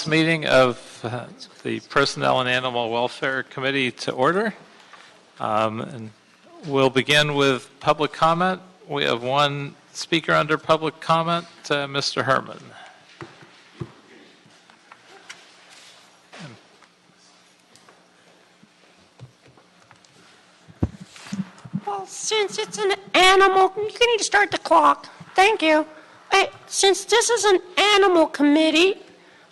Meeting of the Personnel and Animal Welfare Committee to order. And we'll begin with public comment. We have one speaker under public comment, Mr. Herman. Well, since it's an animal, you need to start the clock. Thank you. Since this is an animal committee,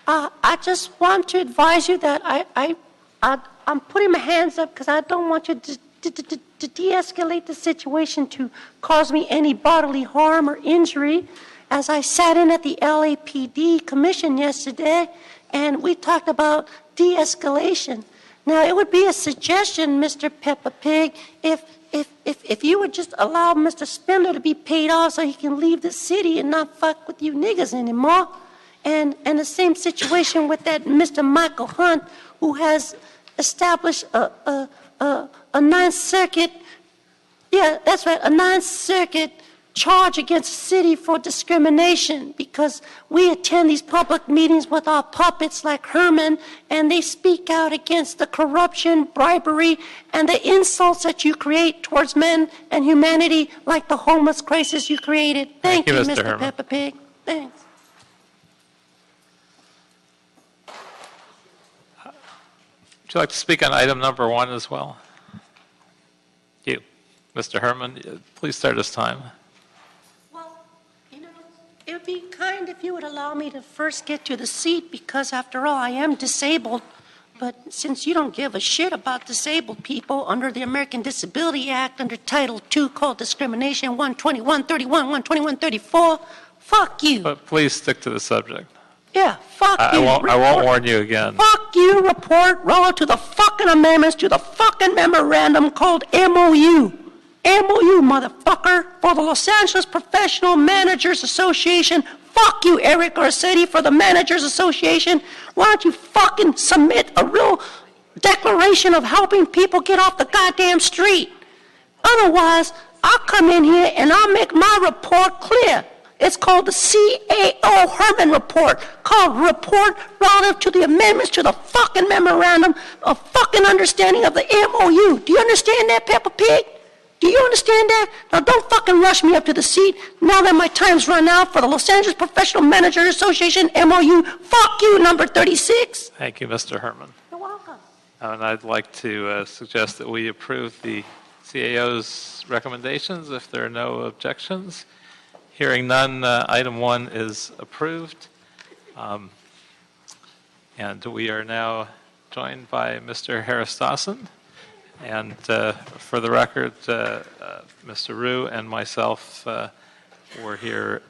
I just want to advise you that I'm putting my hands up because I don't want you to de-escalate the situation to cause me any bodily harm or injury. As I sat in at the LAPD commission yesterday, and we talked about de-escalation. Now, it would be a suggestion, Mr. Peppa Pig, if you would just allow Mr. Spindler to be paid off so he can leave the city and not fuck with you niggas anymore. And the same situation with that Mr. Michael Hunt, who has established a Ninth Circuit, yeah, that's right, a Ninth Circuit charge against the city for discrimination, because we attend these public meetings with our puppets like Herman, and they speak out against the corruption, bribery, and the insults that you create towards men and humanity, like the homeless crisis you created. Thank you, Mr. Peppa Pig. Thanks. Would you like to speak on item number 1 as well? You, Mr. Herman, please start this time. Well, it would be kind if you would allow me to first get to the seat, because after all, I am disabled. But since you don't give a shit about disabled people under the American Disability Act, under Title II called Discrimination 12131, 12134, fuck you. But please stick to the subject. Yeah, fuck you. I won't warn you again. Fuck you, report relative to the fucking amendments to the fucking memorandum called MOU. MOU, motherfucker, for the Los Angeles Professional Managers Association. Fuck you, Eric Garcetti, for the Managers Association. Why don't you fucking submit a real declaration of helping people get off the goddamn street? Otherwise, I'll come in here and I'll make my report clear. It's called the CAO Herman Report, called Report Relative to the Amendments to the fucking Memorandum of fucking Understanding of the MOU. Do you understand that, Peppa Pig? Do you understand that? Now don't fucking rush me up to the seat now that my time's run out for the Los Angeles Professional Managers Association MOU. Fuck you, number 36. Thank you, Mr. Herman. You're welcome. And I'd like to suggest that we approve the CAO's recommendations if there are no objections. Hearing none, item 1 is approved. And we are now joined by Mr. Harris-Dawson. And for the record, Mr. Rue and myself were here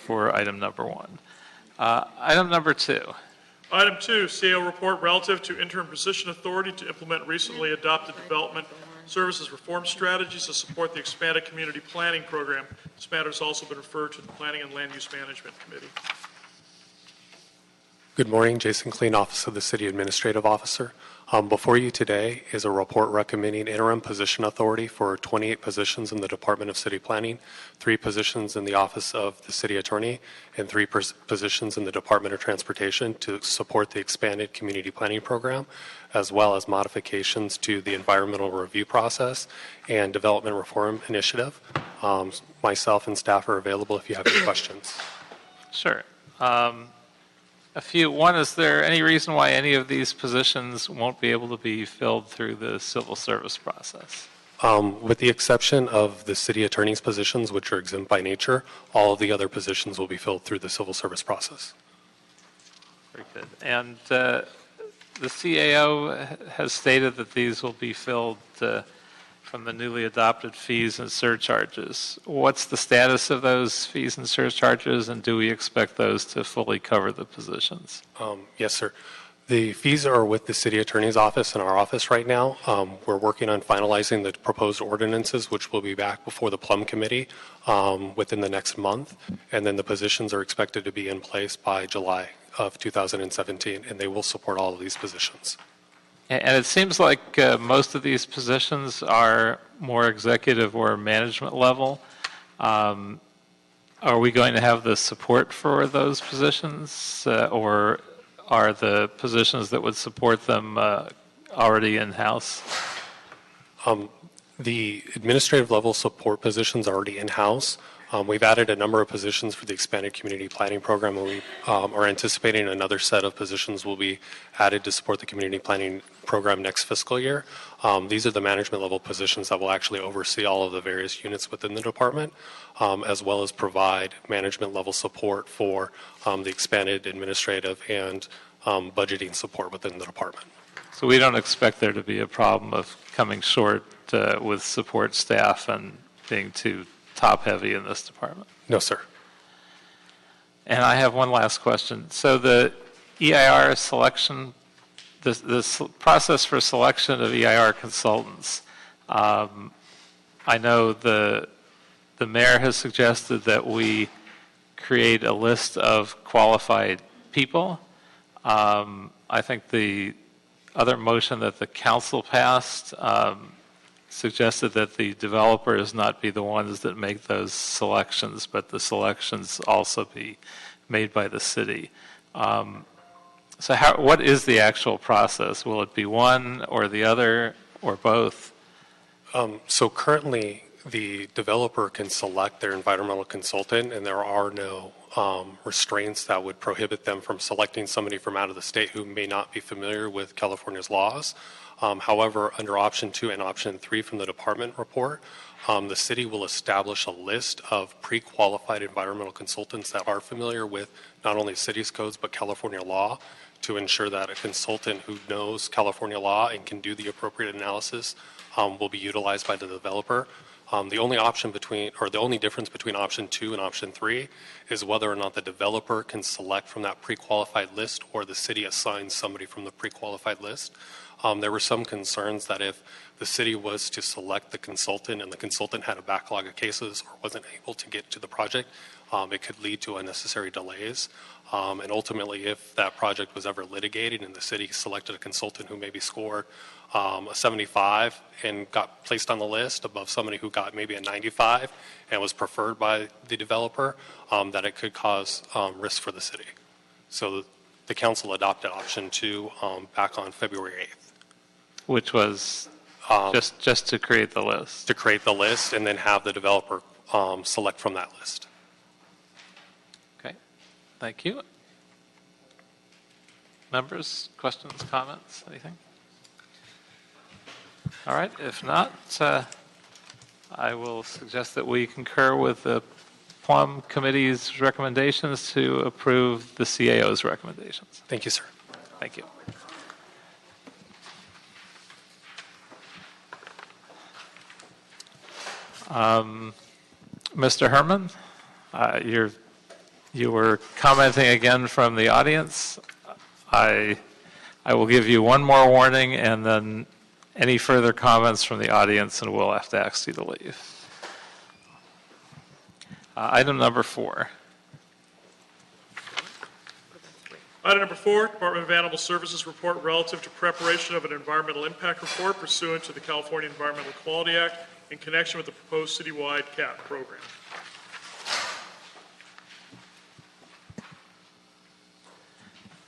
for item number 1. Item number 2. Item 2, CAO report relative to interim position authority to implement recently adopted development services reform strategies to support the expanded community planning program. This matter has also been referred to the Planning and Land Use Management Committee. Good morning, Jason Kleen, Office of the City Administrative Officer. Before you today is a report recommending interim position authority for 28 positions in the Department of City Planning, 3 positions in the Office of the City Attorney, and 3 positions in the Department of Transportation to support the expanded community planning program, as well as modifications to the environmental review process and development reform initiative. Myself and staff are available if you have any questions. Sure. One, is there any reason why any of these positions won't be able to be filled through the civil service process? With the exception of the city attorney's positions, which are exempt by nature, all of the other positions will be filled through the civil service process. Very good. And the CAO has stated that these will be filled from the newly adopted fees and surcharges. What's the status of those fees and surcharges, and do we expect those to fully cover the positions? Yes, sir. The fees are with the city attorney's office and our office right now. We're working on finalizing the proposed ordinances, which will be back before the Plum Committee within the next month. And then the positions are expected to be in place by July of 2017, and they will support all of these positions. And it seems like most of these positions are more executive or management level. Are we going to have the support for those positions, or are the positions that would support them already in-house? The administrative level support positions are already in-house. We've added a number of positions for the expanded community planning program, and we are anticipating another set of positions will be added to support the community planning program next fiscal year. These are the management level positions that will actually oversee all of the various units within the department, as well as provide management level support for the expanded administrative and budgeting support within the department. So we don't expect there to be a problem of coming short with support staff and being too top-heavy in this department? No, sir. And I have one last question. So the EIR selection, the process for selection of EIR consultants, I know the mayor has suggested that we create a list of qualified people. I think the other motion that the council passed suggested that the developers not be the ones that make those selections, but the selections also be made by the city. So what is the actual process? Will it be one or the other or both? So currently, the developer can select their environmental consultant, and there are no restraints that would prohibit them from selecting somebody from out of the state who may not be familiar with California's laws. However, under option 2 and option 3 from the department report, the city will establish a list of pre-qualified environmental consultants that are familiar with not only city's codes but California law, to ensure that a consultant who knows California law and can do the appropriate analysis will be utilized by the developer. The only option between, or the only difference between option 2 and option 3 is whether or not the developer can select from that pre-qualified list or the city assigns somebody from the pre-qualified list. There were some concerns that if the city was to select the consultant and the consultant had a backlog of cases or wasn't able to get to the project, it could lead to unnecessary delays. And ultimately, if that project was ever litigated and the city selected a consultant who maybe scored a 75 and got placed on the list above somebody who got maybe a 95 and was preferred by the developer, that it could cause risk for the city. So the council adopted option 2 back on February 8th. Which was just to create the list? To create the list and then have the developer select from that list. Okay, thank you. Members, questions, comments, anything? All right, if not, I will suggest that we concur with the Plum Committee's recommendations to approve the CAO's recommendations. Thank you, sir. Thank you. Mr. Herman, you were commenting again from the audience. I will give you one more warning and then any further comments from the audience and we'll have to ask you to leave. Item number 4. Item number 4, Department of Animal Services report relative to preparation of an environmental impact report pursuant to the California Environmental Quality Act in connection with the proposed citywide CAT program.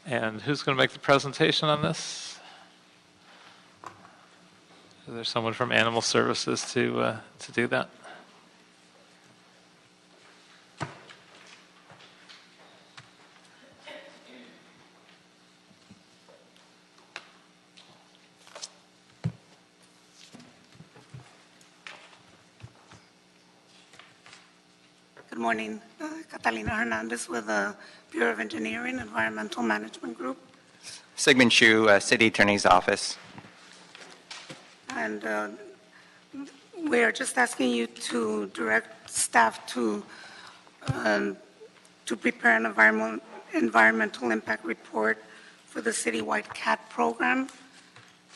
And who's going to make the presentation on this? Is there someone from Animal Services to do that? Good morning, Catalina Hernandez with the Bureau of Engineering Environmental Management Group. Sigmund Shu, City Attorney's Office. And we are just asking you to direct staff to prepare an environmental impact report for the citywide CAT program.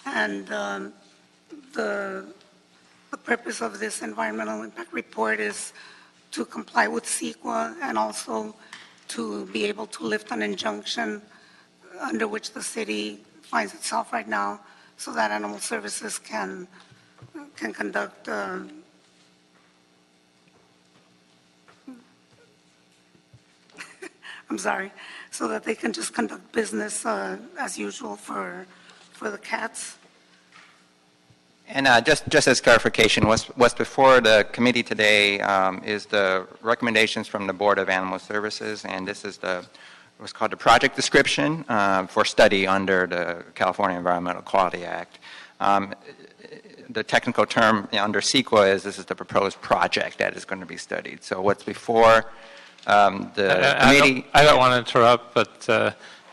And the purpose of this environmental impact report is to comply with CEQA and also to be able to lift an injunction under which the city finds itself right now so that Animal Services can conduct I'm I'm sorry, so that they can just conduct business as usual for the cats. And just as clarification, what's before the committee today is the recommendations from the Board of Animal Services, and this is what's called the project description for study under the California Environmental Quality Act. The technical term under CEQA is this is the proposed project that is going to be studied. So what's before the committee... I don't want to interrupt, but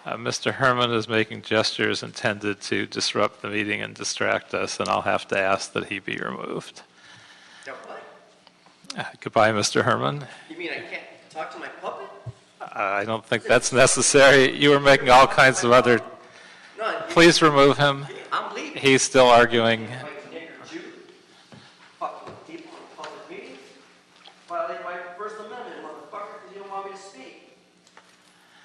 Mr. Herman is making gestures intended to disrupt the meeting and distract us, and I'll have to ask that he be removed. Goodbye, Mr. Herman. You mean I can't talk to my puppet? I don't think that's necessary. You were making all kinds of other... No, Please remove him. I'm leaving. He's still arguing. Fucking people in public meetings. Violate my First Amendment, motherfucker, because you don't want me to speak.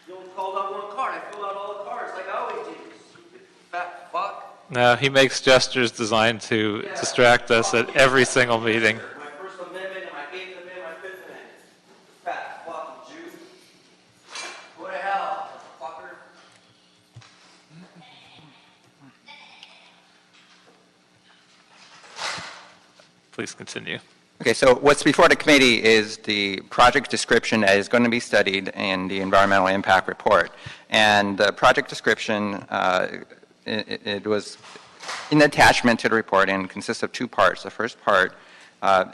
You only called out one card. I filled out all the cards like I always do. Stupid fat fuck. No, he makes gestures designed to distract us at every single meeting. My First Amendment and my Eighth Amendment, my Fifth Amendment. Fat fucking Jew. Go to hell, motherfucker. Please continue. Okay, so what's before the committee is the project description that is going to be studied in the environmental impact report. And the project description, it was in attachment to the report and consists of two parts. The first part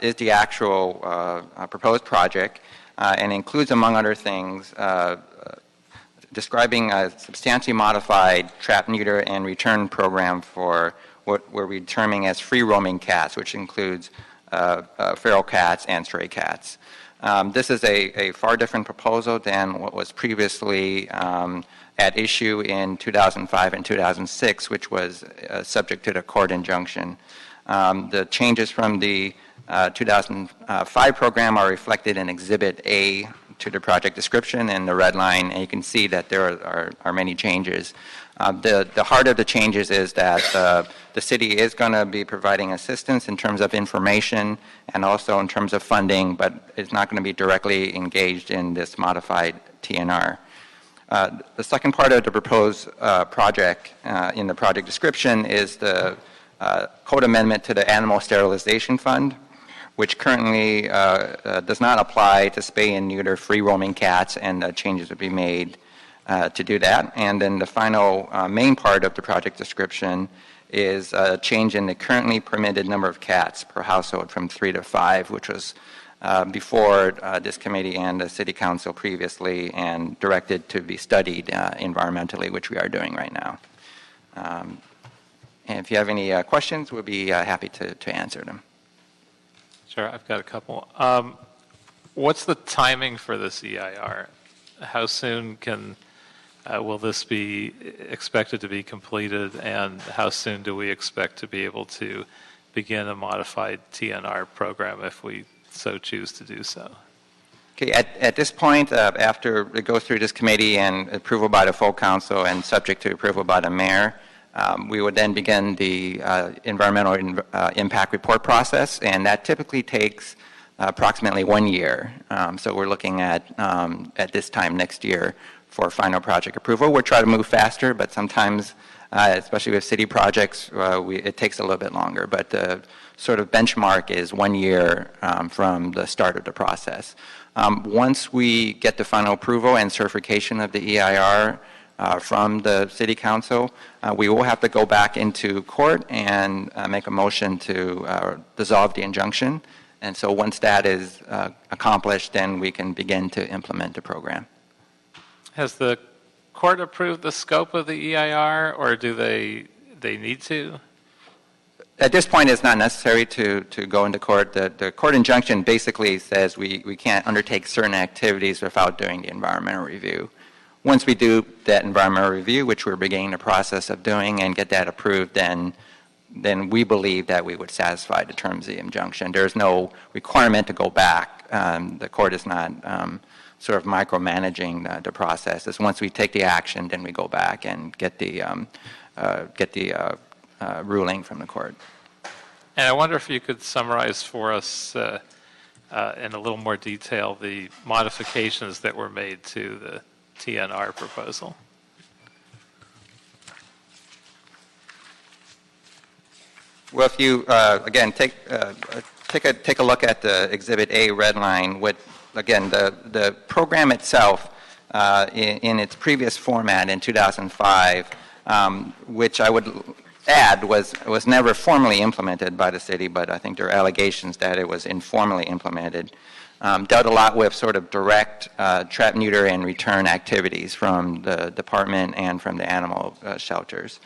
is the actual proposed project and includes, among other things, describing a substantially modified trap, neuter, and return program for what we're terming as free-roaming cats, which includes feral cats and stray cats. This is a far different proposal than what was previously at issue in 2005 and 2006, which was subject to the court injunction. The changes from the 2005 program are reflected in Exhibit A to the project description in the red line, and you can see that there are many changes. The heart of the changes is that the city is going to be providing assistance in terms of information and also in terms of funding, but it's not going to be directly engaged in this modified TNR. The second part of the proposed project in the project description is the code amendment to the Animal Sterilization Fund, which currently does not apply to spay and neuter free-roaming cats, and changes would be made to do that. And then the final main part of the project description is a change in the currently permitted number of cats per household from 3 to 5, which was before this committee and the city council previously and directed to be studied environmentally, which we are doing right now. And if you have any questions, we'll be happy to answer them. Sure, I've got a couple. What's the timing for this EIR? How soon will this be expected to be completed, and how soon do we expect to be able to begin a modified TNR program if we so choose to do so? Okay, at this point, after it goes through this committee and approval by the full council and subject to approval by the mayor, we would then begin the environmental impact report process, and that typically takes approximately 1 year. So we're looking at this time next year for final project approval. We'll try to move faster, but sometimes, especially with city projects, it takes a little bit longer. But the sort of benchmark is 1 year from the start of the process. Once we get the final approval and certification of the EIR from the city council, we will have to go back into court and make a motion to dissolve the injunction. And so once that is accomplished, then we can begin to implement the program. Has the court approved the scope of the EIR, or do they need to? At this point, it's not necessary to go into court. The court injunction basically says we can't undertake certain activities without doing the environmental review. Once we do that environmental review, which we're beginning the process of doing, and get that approved, then we believe that we would satisfy the terms of the injunction. There's no requirement to go back. The court is not sort of micromanaging the process. It's once we take the action, then we go back and get the ruling from the court. And I wonder if you could summarize for us in a little more detail the modifications that were made to TNR proposal. Well, if you, again, take a look at the Exhibit A red line, again, the program itself, in its previous format in 2005, which I would add was never formally implemented by the city, but I think there are allegations that it was informally implemented, dealt a lot with sort of direct trap, neuter, and return activities from the department and from the animal shelters.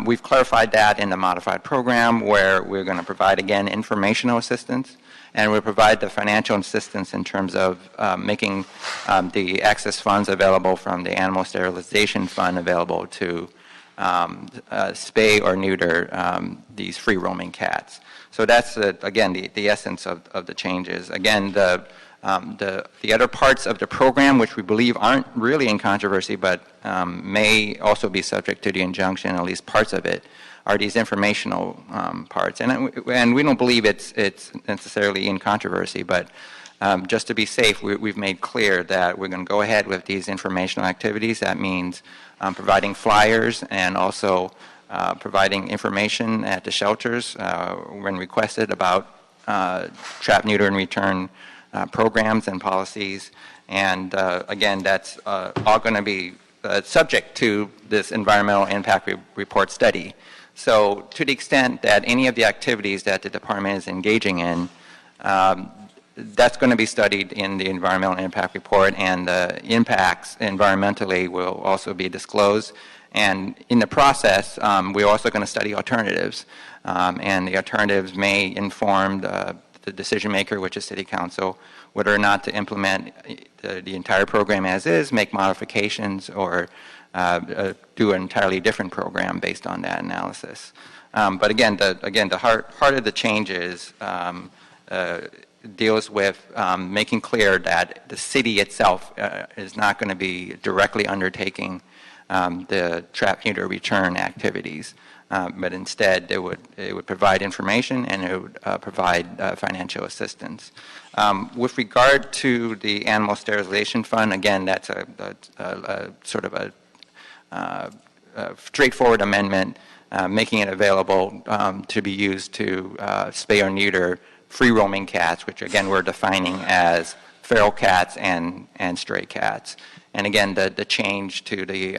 We've clarified that in the modified program, where we're going to provide, again, informational assistance, and we'll provide the financial assistance in terms of making the excess funds available from the animal sterilization fund available to spay or neuter these free-roaming cats. So that's, again, the essence of the changes. Again, the other parts of the program, which we believe aren't really in controversy, but may also be subject to the injunction, at least parts of it, are these informational parts. And we don't believe it's necessarily in controversy, but just to be safe, we've made clear that we're going to go ahead with these informational activities. That means providing flyers and also providing information at the shelters when requested about trap, neuter, and return programs and policies. And again, that's all going to be subject to this environmental impact report study. So to the extent that any of the activities that the department is engaging in, that's going to be studied in the environmental impact report, and the impacts environmentally will also be disclosed. And in the process, we're also going to study alternatives, and the alternatives may inform the decision maker, which is City Council, whether or not to implement the entire program as is, make modifications, or do an entirely different program based on that analysis. But again, the heart of the changes deals with making clear that the city itself is not going to be directly undertaking the trap, neuter, return activities, but instead it would provide information, and it would provide financial assistance. With regard to the animal sterilization fund, again, that's a sort of a straightforward amendment, making it available to be used to spay or neuter free-roaming cats, which again we're defining as feral cats and stray cats. And again, the change to the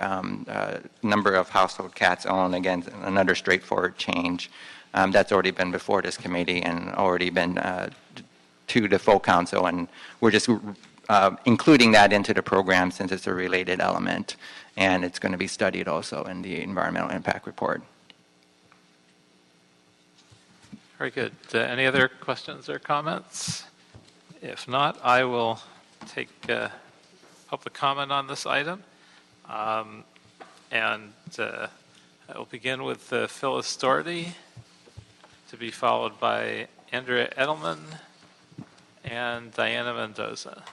number of household cats owned, again, another straightforward change. That's already been before this committee and already been to the full council, and we're just including that into the program since it's a related element, and it's going to be studied also in the environmental impact report. Very good. Any other questions or comments? If not, I will take public comment on this item. And I will begin with Phyllis Doherty, to be followed by Andrea Edelman and Diana Mendoza.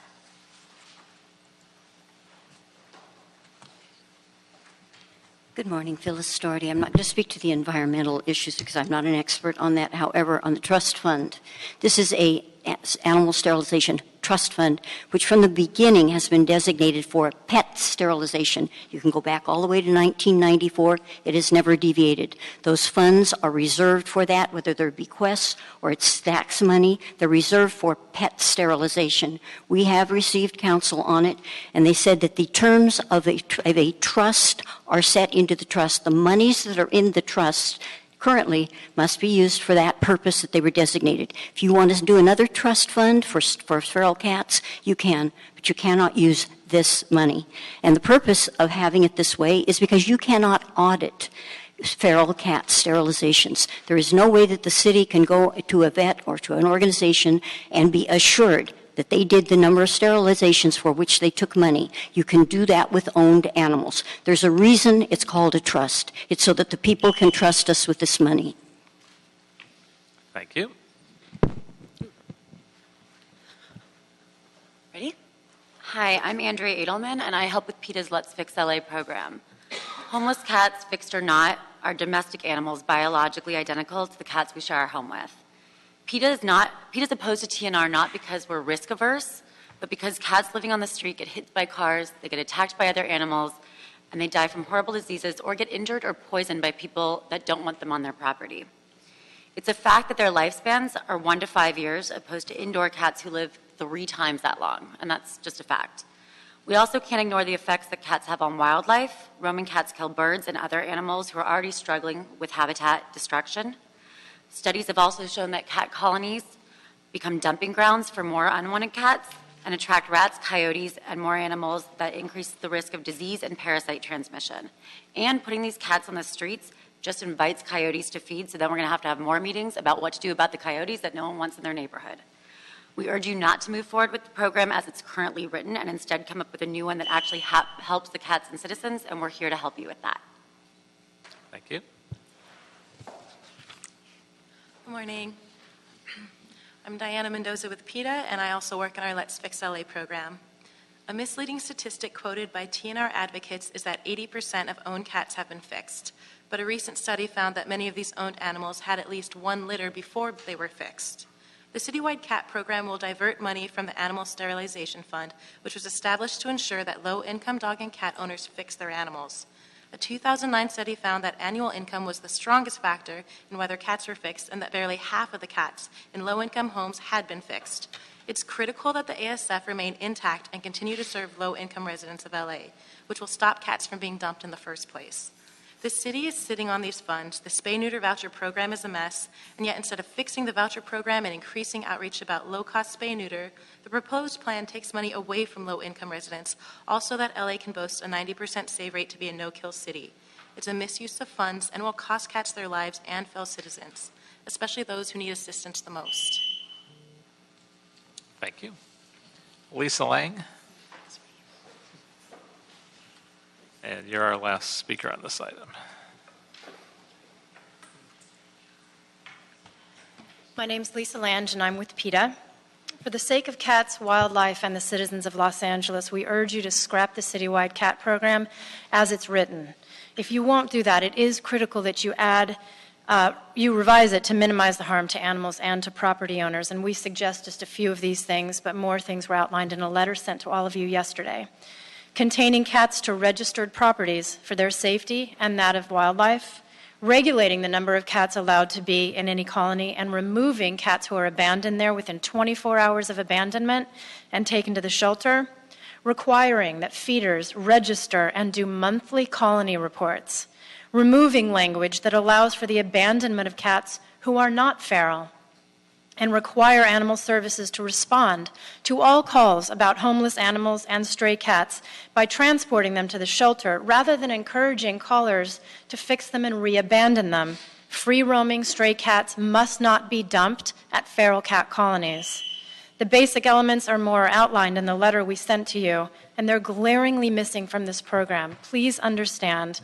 Good morning, Phyllis Doherty. I'm not going to speak to the environmental issues because I'm not an expert on that. However, on the trust fund, this is a animal sterilization trust fund, which from the beginning has been designated for pet sterilization. You can go back all the way to 1994. It has never deviated. Those funds are reserved for that, whether they're bequests or it's tax money. They're reserved for pet sterilization. We have received counsel on it, and they said that the terms of a trust are set into the trust. The monies that are in the trust currently must be used for that purpose that they were designated. If you want to do another trust fund for feral cats, you can, but you cannot use this money. And the purpose of having it this way is because you cannot audit feral cat sterilizations. There is no way that the city can go to a vet or to an organization and be assured that they did the number of sterilizations for which they took money. You can do that with owned animals. There's a reason it's called a trust. It's so that the people can trust us with this money. Thank you. Ready? Hi, I'm Andrea Edelman, and I help with PETA's Let's Fix LA program. Homeless cats, fixed or not, are domestic animals biologically identical to the cats we share our home with. PETA is opposed to TNR not because we're risk averse, But because cats living on the street get hit by cars, they get attacked by other animals, and they die from horrible diseases or get injured or poisoned by people that don't want them on their property. It's a fact that their lifespans are 1 to 5 years, opposed to indoor cats who live 3 times that long, and that's just a fact. We also can't ignore the effects that cats have on wildlife. Roaming cats kill birds and other animals who are already struggling with habitat destruction. Studies have also shown that cat colonies become dumping grounds for more unwanted cats and attract rats, coyotes, and more animals that increase the risk of disease and parasite transmission. And putting these cats on the streets just invites coyotes to feed, so then we're going to have more meetings about what to do about the coyotes that no one wants in their neighborhood. We urge you not to move forward with the program as it's currently written and instead come up with a new one that actually helps the cats and citizens, and we're here to help you with that. Thank you. Good morning. I'm Diana Mendoza with PETA, and I also work in our Let's Fix LA program. A misleading statistic quoted by TNR advocates is that 80% of owned cats have been fixed, but a recent study found that many of these owned animals had at least 1 litter before they were fixed. The citywide cat program will divert money from the Animal Sterilization Fund, which was established to ensure that low-income dog and cat owners fix their animals. A 2009 study found that annual income was the strongest factor in whether cats were fixed, and that barely half of the cats in low-income homes had been fixed. It's critical that the ASF remain intact and continue to serve low-income residents of LA, which will stop cats from being dumped in the first place. The city is sitting on these funds. The spay-neuter voucher program is a mess, and yet instead of fixing the voucher program and increasing outreach about low-cost spay-neuter, the proposed plan takes money away from low-income residents, also that LA can boast a 90% save rate to be a no-kill city. It's a misuse of funds and will cost cats their lives and fellow citizens, especially those who need assistance the most. Thank you. Lisa Lang. And you're our last speaker on this item. My name's Lisa Lange, and I'm with PETA. For the sake of cats, wildlife, and the citizens of Los Angeles, we urge you to scrap the citywide cat program as it's written. If you won't do that, it is critical that you revise it to minimize the harm to animals and to property owners, and we suggest just a few of these things, but more things were outlined in a letter sent to all of you yesterday. Containing cats to registered properties for their safety and that of wildlife, regulating the number of cats allowed to be in any colony, and removing cats who are abandoned there within 24 hours of abandonment and taken to the shelter, requiring that feeders register and do monthly colony reports, removing language that allows for the abandonment of cats who are not feral, and require animal services to respond to all calls about homeless animals and stray cats by transporting them to the shelter rather than encouraging callers to fix them and re-abandon them. Free-roaming stray cats must not be dumped at feral cat colonies. The basic elements are more outlined in the letter we sent to you, and they're glaringly missing from this program. Please understand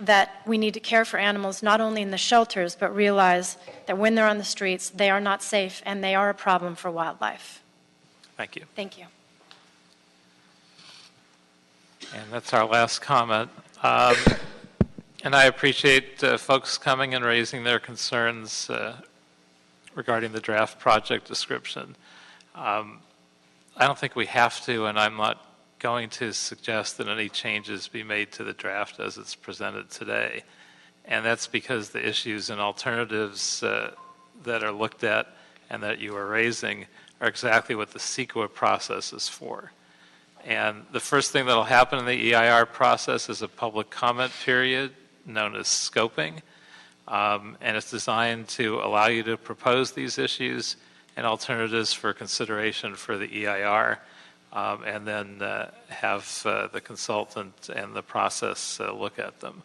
that we need to care for animals not only in the shelters, but realize that when they're on the streets, they are not safe and they are a problem for wildlife. Thank you. Thank you. And that's our last comment. And I appreciate folks coming and raising their concerns regarding the draft project description. I don't think we have to, and I'm not going to suggest that any changes be made to the draft as it's presented today. And that's because the issues and alternatives that are looked at and that you are raising are exactly what the CEQA process is for. And the first thing that will happen in the EIR process is a public comment period known as scoping. And it's designed to allow you to propose these issues and alternatives for consideration for the EIR. And then have the consultant and the process look at them.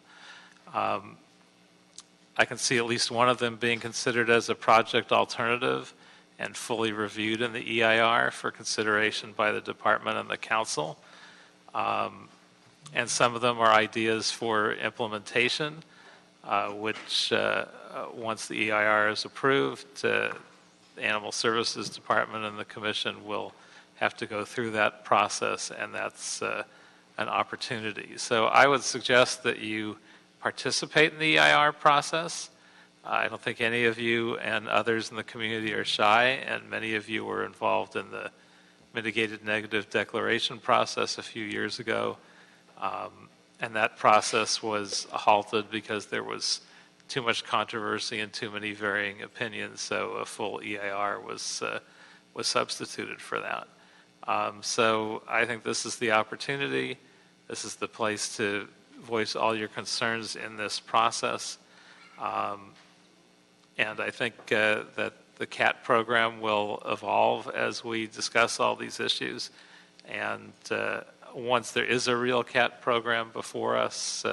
I can see at least one of them being considered as a project alternative and fully reviewed in the EIR for consideration by the department and the council. And some of them are ideas for implementation, which once the EIR is approved, the Animal Services Department and the Commission will have to go through that process, and that's an opportunity. So I would suggest that you participate in the EIR process. I don't think any of you and others in the community are shy, and many of you were involved in the mitigated negative declaration process a few years ago, and that process was halted because there was too much controversy and too many varying opinions, so a full EIR was substituted for that. So I think this is the opportunity. This is the place to voice all your concerns in this process. And I think that the CAT program will evolve as we discuss all these issues. And once there is a real CAT program before us,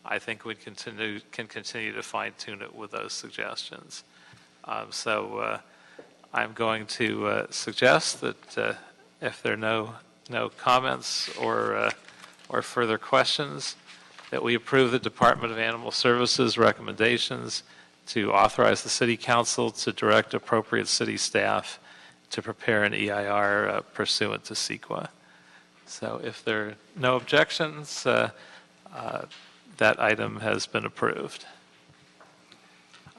I think we can continue to fine-tune it with those suggestions. So I'm going to suggest that if there are no comments or further questions, that we approve the Department of Animal Services recommendations to authorize the City Council to direct appropriate city staff to prepare an EIR pursuant to CEQA. So if there are no objections, that item has been approved.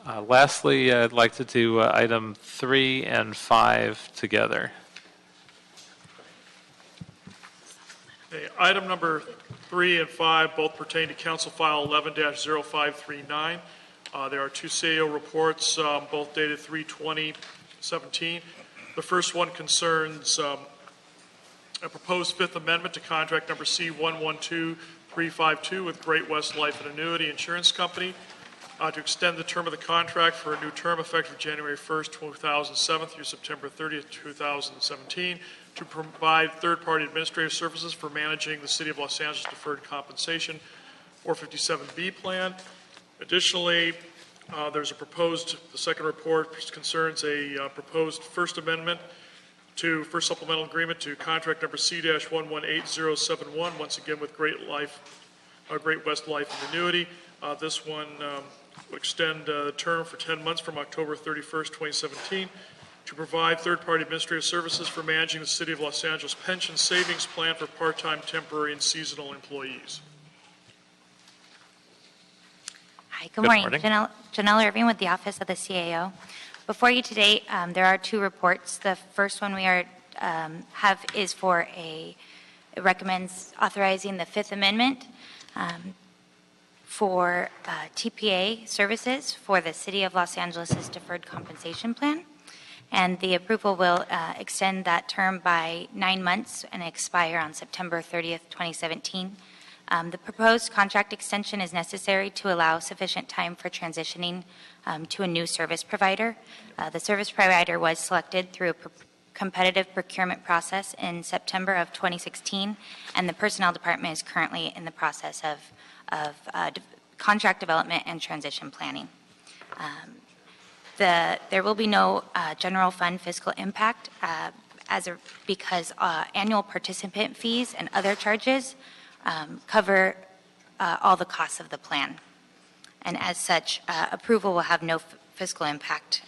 Lastly, I'd like to do item 3 and 5 together. Okay, item number 3 and 5 both pertain to Council File 11-0539. There are two CAO reports, both dated 3/20/17. The first one concerns a proposed Fifth Amendment to contract number C112352 with Great West Life and Annuity Insurance Company to extend the term of the contract for a new term effective January 1st, 2007 through September 30th, 2017, to provide third-party administrative services for managing the City of Los Angeles Deferred Compensation 457B plan. Additionally, there's the second report concerns a proposed First Amendment to First Supplemental Agreement to contract number C-118071, once again with Great West Life and Annuity. This one will extend the term for 10 months from October 31st, 2017, to provide third-party administrative services for managing the City of Los Angeles pension savings plan for part-time, temporary, and seasonal employees. Hi, good morning. Janelle Irving with the Office of the CAO. Before you today, there are two reports. The first one we recommends authorizing the Fifth Amendment for TPA services for the City of Los Angeles' Deferred Compensation Plan. And the approval will extend that term by 9 months and expire on September 30th, 2017. The proposed contract extension is necessary to allow sufficient time for transitioning to a new service provider. The service provider was selected through a competitive procurement process in September of 2016, and the Personnel Department is currently in the process of contract development and transition planning. There will be no general fund fiscal impact because annual participant fees and other charges cover all the costs of the plan. And as such, approval will have no fiscal impact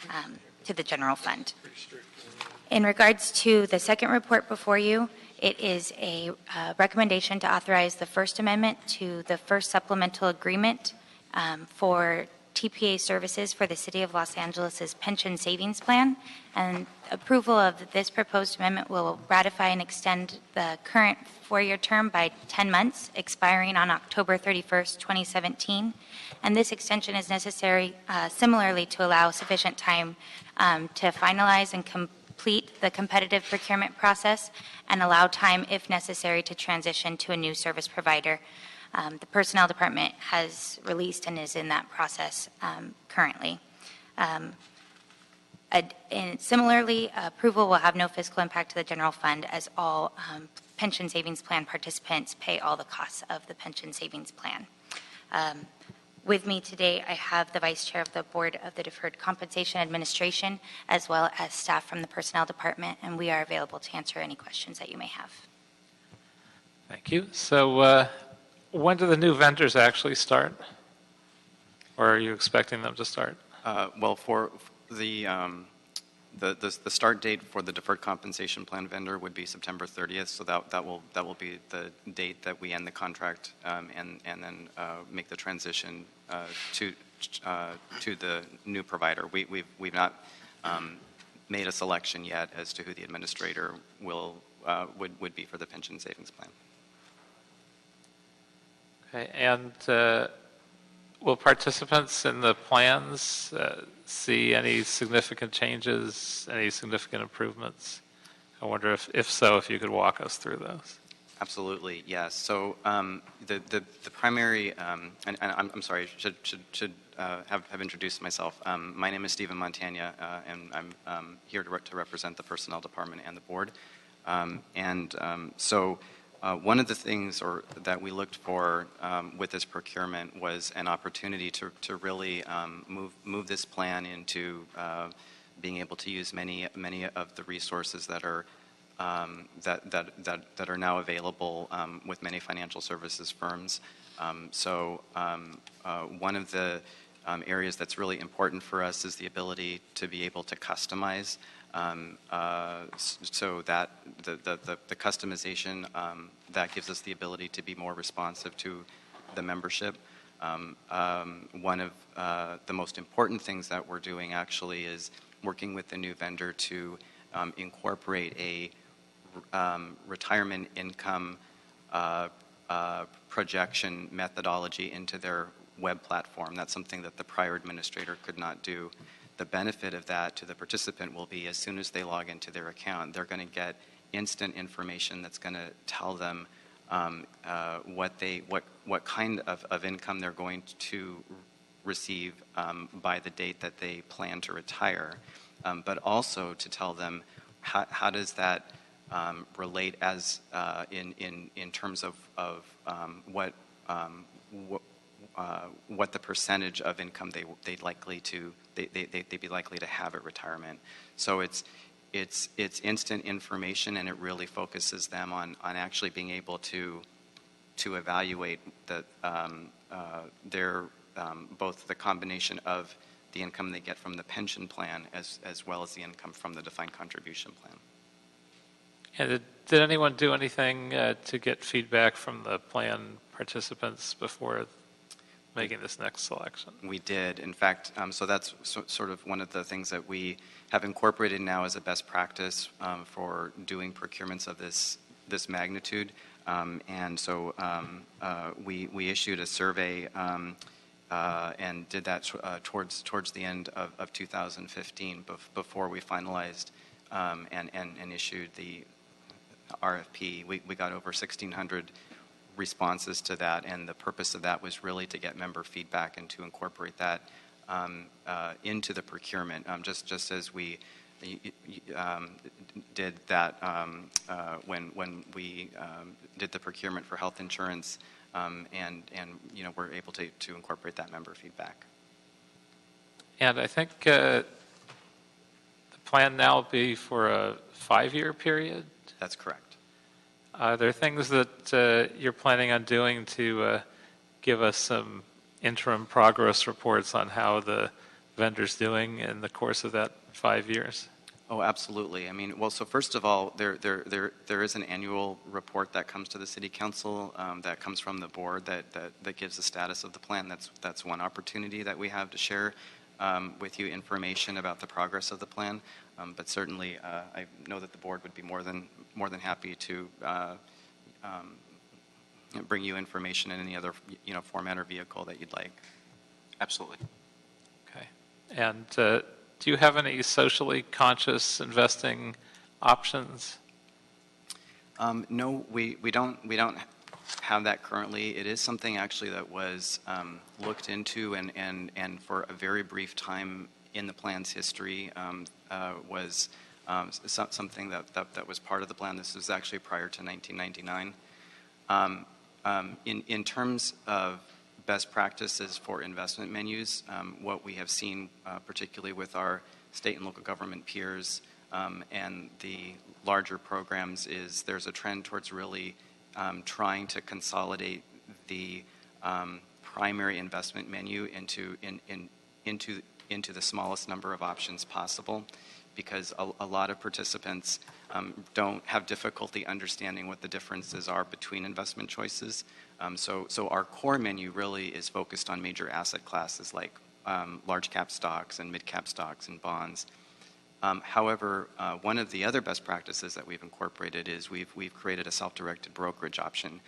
to the general fund. In regards to the second report before you, it is a recommendation to authorize the First Amendment to the First Supplemental Agreement for TPA services for the City of Los Angeles' pension savings plan. And approval of this proposed amendment will ratify and extend the current 4-year term by 10 months, expiring on October 31st, 2017. And this extension is necessary similarly to allow sufficient time to finalize and complete the competitive procurement process and allow time, if necessary, to transition to a new service provider. The Personnel Department has released and is in that process currently. And similarly, approval will have no fiscal impact to the general fund, as all pension savings plan participants pay all the costs of the pension savings plan. With me today, I have the Vice Chair of the Board of the Deferred Compensation Administration, as well as staff from the Personnel Department, and we are available to answer any questions that you may have. Thank you. So when do the new vendors actually start? Or are you expecting them to start? Well, for the start date for the deferred compensation plan vendor would be September 30th, so that will be the date that we end the contract and then make the transition to the new provider. We've not made a selection yet as to who the administrator would be for the pension savings plan. Okay, and will participants in the plans see any significant changes, any significant improvements? I wonder if so, if you could walk us through those. Absolutely, yes. So the primary, and I'm sorry, should have introduced myself. My name is Stephen Montagna, and I'm here to represent the Personnel Department and the board. So one of the things that we looked for with this procurement was an opportunity to really move this plan into being able to use many of the resources that are that are now available with many financial services firms. One of the areas that's really important for us is the ability to be able to customize, so that the customization that gives us the ability to be more responsive to the membership. One of the most important things that we're doing actually is working with the new vendor to incorporate a retirement income projection methodology into their web platform. That's something that the prior administrator could not do. The benefit of that to the participant will be as soon as they log into their account, they're going to get instant information that's going to tell them what kind of income they're going to receive by the date that they plan to retire, but also to tell them how does that relate as in terms of what the percentage of income they'd be likely to have at retirement. So it's instant information, and it really focuses them on actually being able to evaluate their both the combination of the income they get from the pension plan as well as the income from the defined contribution plan. And did anyone do anything to get feedback from the plan participants before making this next selection? We did. In fact, so that's sort of one of the things that we have incorporated now as a best practice for doing procurements of this magnitude. And so we issued a survey and did that towards the end of 2015 before we finalized and issued the RFP. We got over 1,600 responses to that, and the purpose of that was really to get member feedback and to incorporate that into the procurement, just as we did that when we did the procurement for health insurance, and we're able to incorporate that member feedback. And I think the plan now will be for a 5-year period. That's correct. Are there things that you're planning on doing to give us some interim progress reports on how the vendor's doing in the course of that 5 years? Oh, absolutely. I mean, well, so first of all, there is an annual report that comes to the City Council that comes from the board that gives the status of the plan. That's one opportunity that we have to share with you information about the progress of the plan. But certainly, I know that the board would be more than happy to bring you information in any other format or vehicle that you'd like. Absolutely. Okay. And do you have any socially conscious investing options? No, we don't have that currently. It is something actually that was looked into and for a very brief time in the plan's history was something that was part of the plan. This was actually prior to 1999. In terms of best practices for investment menus, what we have seen, particularly with our state and local government peers and the larger programs, is there's a trend towards really trying to consolidate the primary investment menu into the smallest number of options possible, because a lot of participants don't have difficulty understanding what the differences are between investment choices. So our core menu really is focused on major asset classes like large cap stocks and mid cap stocks and bonds. However, one of the other best practices that we've incorporated is we've created a self-directed brokerage option.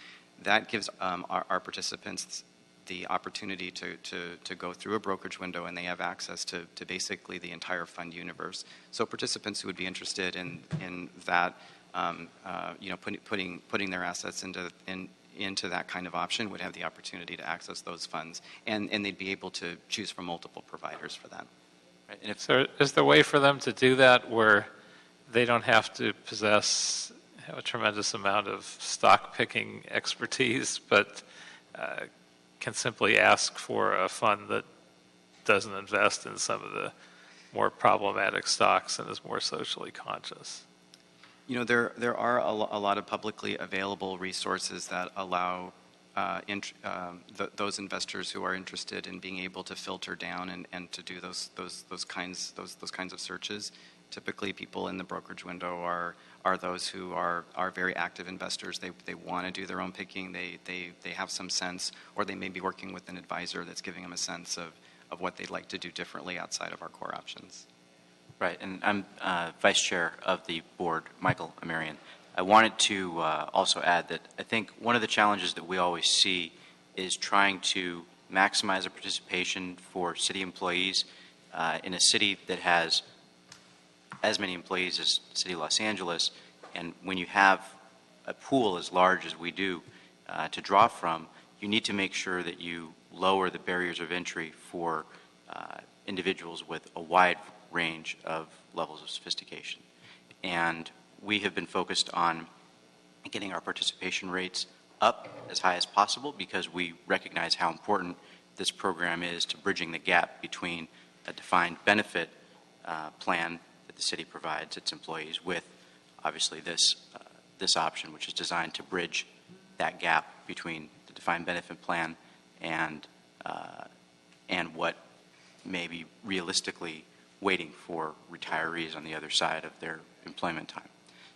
That gives our participants the opportunity to go through a brokerage window, and they have access to basically the entire fund universe. So participants who would be interested in that, putting their assets into that kind of option would have the opportunity to access those funds, and they'd be able to choose from multiple providers for that. Right. And so is there a way for them to do that where they don't have to possess a tremendous amount of stock picking expertise, but can simply ask for a fund that doesn't invest in some of the more problematic stocks and is more socially conscious? There are a lot of publicly available resources that allow those investors who are interested in being able to filter down and to do those kinds of searches. Typically, people in the brokerage window are those who are very active investors. They want to do their own picking. They have some sense, or they may be working with an advisor that's giving them a sense of what they'd like to do differently outside of our core options. Right, and I'm Vice Chair of the board, Michael Amarian. I wanted to also add that I think one of the challenges that we always see is trying to maximize the participation for city employees in a city that has as many employees as the city of Los Angeles. And when you have a pool as large as we do to draw from, you need to make sure that you lower the barriers of entry for individuals with a wide range of levels of sophistication. And we have been focused on getting our participation rates up as high as possible because we recognize how important this program is to bridging the gap between a defined benefit plan that the city provides its employees with, obviously, this option, which is designed to bridge that gap between the defined benefit plan and what may be realistically waiting for retirees on the other side of their employment time.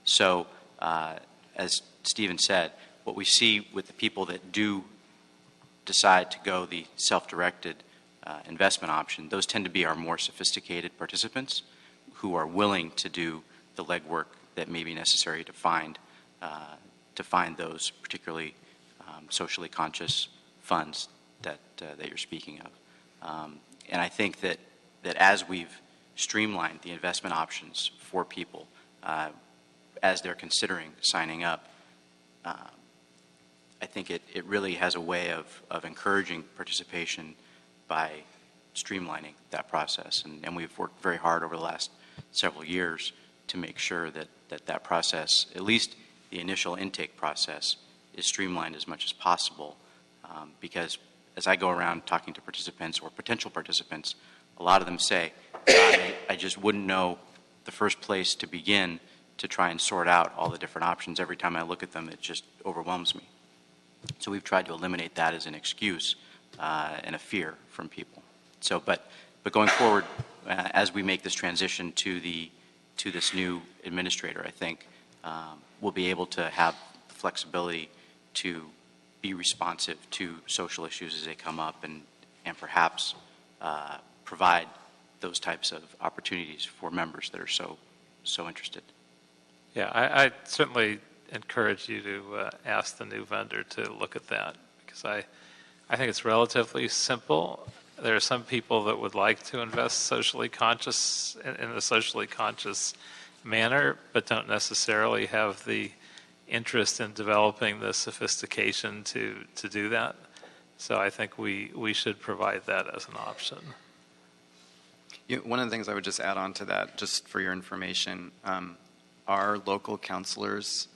So, as Stephen said, what we see with the people that do decide to go the self-directed investment option, those tend to be our more sophisticated participants who are willing to do the legwork that may be necessary to find those particularly socially conscious funds that you're speaking of. And I think that as we've streamlined the investment options for people as they're considering signing up, I think it really has a way of encouraging participation by streamlining that process. And we've worked very hard over the last several years to make sure that process, at least the initial intake process, is streamlined as much as possible. Because as I go around talking to participants or potential participants, a lot of them say, I just wouldn't know the first place to begin to try and sort out all the different options. Every time I look at them, it just overwhelms me. So we've tried to eliminate that as an excuse and a fear from people. So, but going forward, as we make this transition to this new administrator, I think we'll be able to have the flexibility to be responsive to social issues as they come up, and perhaps provide those types of opportunities for members that are so interested. Yeah, I certainly encourage you to ask the new vendor to look at that, because I think it's relatively simple. There are some people that would like to invest socially conscious in a socially conscious manner, but don't necessarily have the interest in developing the sophistication to do that. So I think we should provide that as an option. One of the things I would just add on to that, just for your information, our local counselors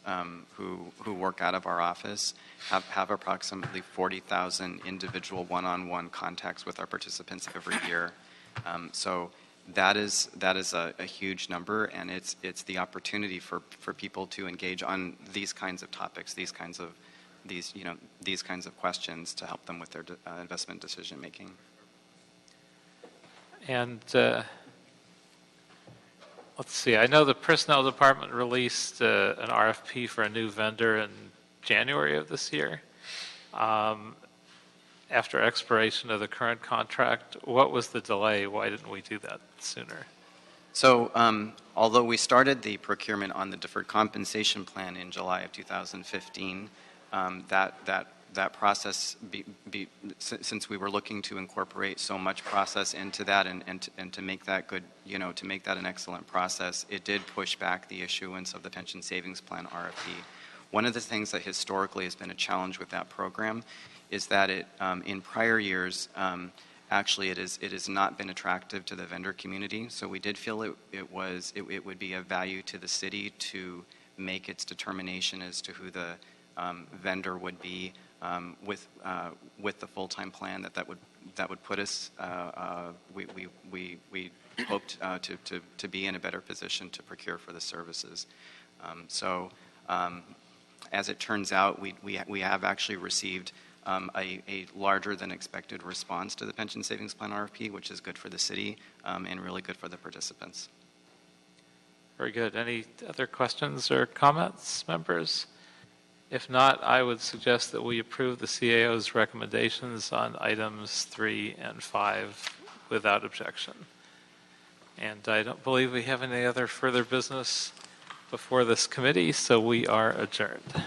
who work out of our office have approximately 40,000 individual one-on-one contacts with our participants every year. So that is a huge number, and it's the opportunity for people to engage on these kinds of topics, these kinds of questions to help them with their investment decision making. And let's see, I know the Personnel Department released an RFP for a new vendor in January of this year. After expiration of the current contract, what was the delay? Why didn't we do that sooner? So although we started the procurement on the deferred compensation plan in July of 2015, that process, since we were looking to incorporate so much process into that and to make that good, to make that an excellent process, it did push back the issuance of the pension savings plan RFP. One of the things that historically has been a challenge with that program is that it, in prior years, actually it has not been attractive to the vendor community. So we did feel it would be of value to the city to make its determination as to who the vendor would be with the full-time plan that would put us. We hoped to be in a better position to procure for the services. As it turns out, we have actually received a larger than expected response to the pension savings plan RFP, which is good for the city and really good for the participants. Very good. Any other questions or comments, members? If not, I would suggest that we approve the CAO's recommendations on items 3 and 5 without objection. And I don't believe we have any other further business before this committee, so we are adjourned.